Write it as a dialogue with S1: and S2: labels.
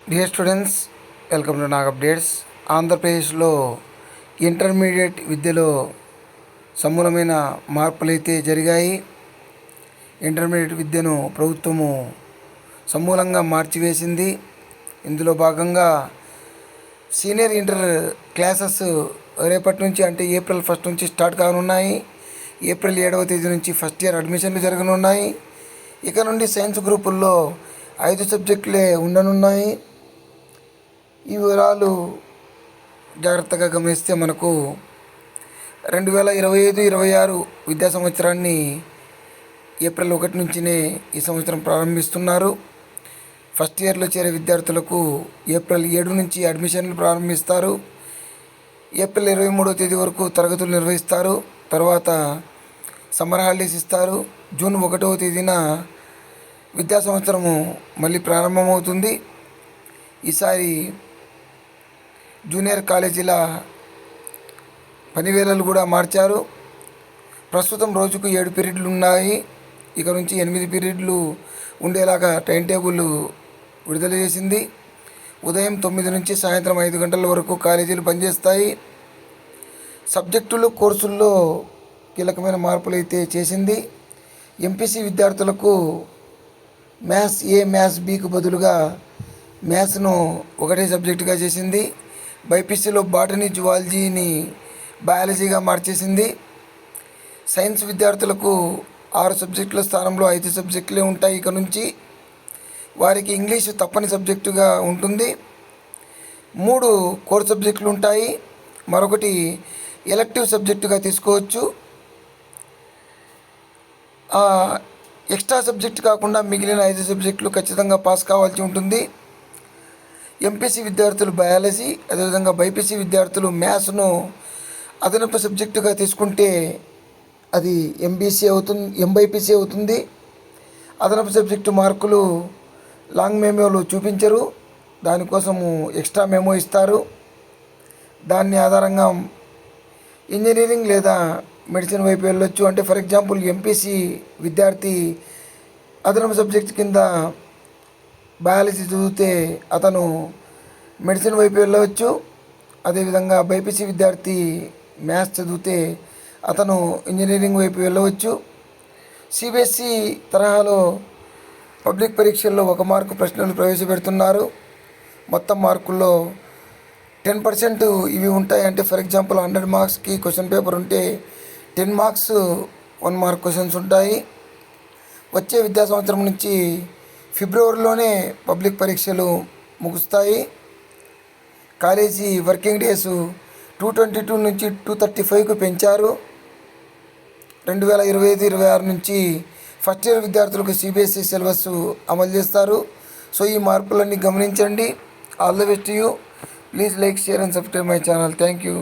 S1: Dear students, welcome to Nag updates. ఆంధ్రప్రదేశ్లో intermediate విద్యలో సమూలమైన మార్పులు అయితే జరిగాయి. ఇంటర్మీడియట్ విద్యను ప్రభుత్వము సమూలంగా మార్చివేసింది. ఇందులో భాగంగా సీనియర్ ఇంటర్ క్లాసెస్ రేపటి నుంచి అంటే ఏప్రిల్ 1 నుంచి స్టార్ట్ కానున్నాయి. ఏప్రిల్ 7వ తేదీ నుంచి ఫస్ట్ ఇయర్ అడ్మిషన్లు జరగనున్నాయి. ఇక నుండి సైన్స్ గ్రూపుల్లో 5 సబ్జెక్టులే ఉండనున్నాయి. ఈ వివరాలు జాగ్రత్తగా గమనిస్తే మనకు 2025-26 విద్యా సంవత్సరాన్ని ఏప్రిల్ 1 నుంచినే ఈ సంవత్సరం ప్రారంభిస్తున్నారు. ఫస్ట్ ఇయర్లో చేరే విద్యార్థులకు ఏప్రిల్ 7 నుంచి అడ్మిషన్లు ప్రారంభిస్తారు. ఏప్రిల్ 23వ తేదీ వరకు తరగతులు నిర్వహిస్తారు. తర్వాత సమ్మర్ హాలిడేస్ ఇస్తారు. జూన్ 1వ తేదీన విద్యా సంవత్సరము మళ్ళీ ప్రారంభమవుతుంది. ఈసారి జూనియర్ కాలేజీల పనివేళలు కూడా మార్చారు. ప్రస్తుతం రోజుకు 7 పీరియడ్లు ఉన్నాయి. ఇక నుంచి 8 పీరియడ్లు ఉండేలాగా టైం టేబుల్ విడుదల చేసింది. ఉదయం 9 నుంచి సాయంత్రం 5 గంటల వరకు కాలేజీలు పనిచేస్తాయి. సబ్జెక్టులు కోర్సుల్లో కీలకమైన మార్పులు అయితే చేసింది. ఎంపీసీ విద్యార్థులకు మ్యాథ్స్ ఏ, మ్యాథ్స్ బికు బదులుగా మ్యాథ్స్ను ఒకటే సబ్జెక్టుగా చేసింది. బైపీసీలో బాటనీ, జువాలజీని బయాలజీగా మార్చేసింది. సైన్స్ విద్యార్థులకు 6 సబ్జెక్టుల స్థానంలో 5 సబ్జెక్టులే ఉంటాయి. ఇక నుంచి వారికి ఇంగ్లీషు తప్పని సబ్జెక్టుగా ఉంటుంది. 3 కోర్ సబ్జెక్టులు ఉంటాయి. మరొకటి ఎలెక్టివ్ సబ్జెక్టుగా తీసుకోవచ్చు. ఎక్స్ట్రా సబ్జెక్టు కాకుండా మిగిలిన 5 సబ్జెక్టులు ఖచ్చితంగా పాస్ కావాల్సి ఉంటుంది. ఎంపీసీ విద్యార్థులు బయాలజీ, అదేవిధంగా బైపీసీ విద్యార్థులు మ్యాథ్స్ను అదనపు సబ్జెక్టుగా తీసుకుంటే అది ఎంబైపీసీ అవుతుంది. అదనపు సబ్జెక్టు మార్కులు లాంగ్ మెమోలో చూపించరు. దానికోసము ఎక్స్ట్రా మెమో ఇస్తారు. దాన్ని ఆధారంగా ఇంజనీరింగ్ లేదా మెడిసిన్ వైపు వెళ్ళొచ్చు. అంటే ఫర్ ఎగ్జాంపుల్ ఎంపీసీ విద్యార్థి అదనపు సబ్జెక్ట్ కింద బయాలజీ చదివితే అతను మెడిసిన్ వైపు వెళ్ళవచ్చు. అదేవిధంగా బైపీసీ విద్యార్థి మ్యాథ్స్ చదివితే అతను ఇంజనీరింగ్ వైపు వెళ్ళవచ్చు. సిబిఎస్ఈ తరహాలో పబ్లిక్ పరీక్షల్లో 1 మార్కు ప్రశ్నలు ప్రవేశపెడుతున్నారు. మొత్తం మార్కుల్లో 10% ఇవి ఉంటాయి. అంటే ఫర్ ఎగ్జాంపుల్ 100 మార్క్స్కి క్వశ్చన్ పేపర్ ఉంటే 10 మార్క్స్ 1 మార్క్ క్వశ్చన్స్ ఉంటాయి. వచ్చే విద్యా సంవత్సరం నుంచి ఫిబ్రవరిలోనే పబ్లిక్ పరీక్షలు ముగుస్తాయి. కాలేజీ వర్కింగ్ డేస్ 222 నుంచి 235కు పెంచారు. 2025-26 నుంచి ఫస్ట్ ఇయర్ విద్యార్థులకు సిబిఎస్ఈ సిలబస్ అమలు చేస్తారు. సో ఈ మార్పులన్నీ గమనించండి. All the best you. Please like, share and subscribe my channel. Thank you.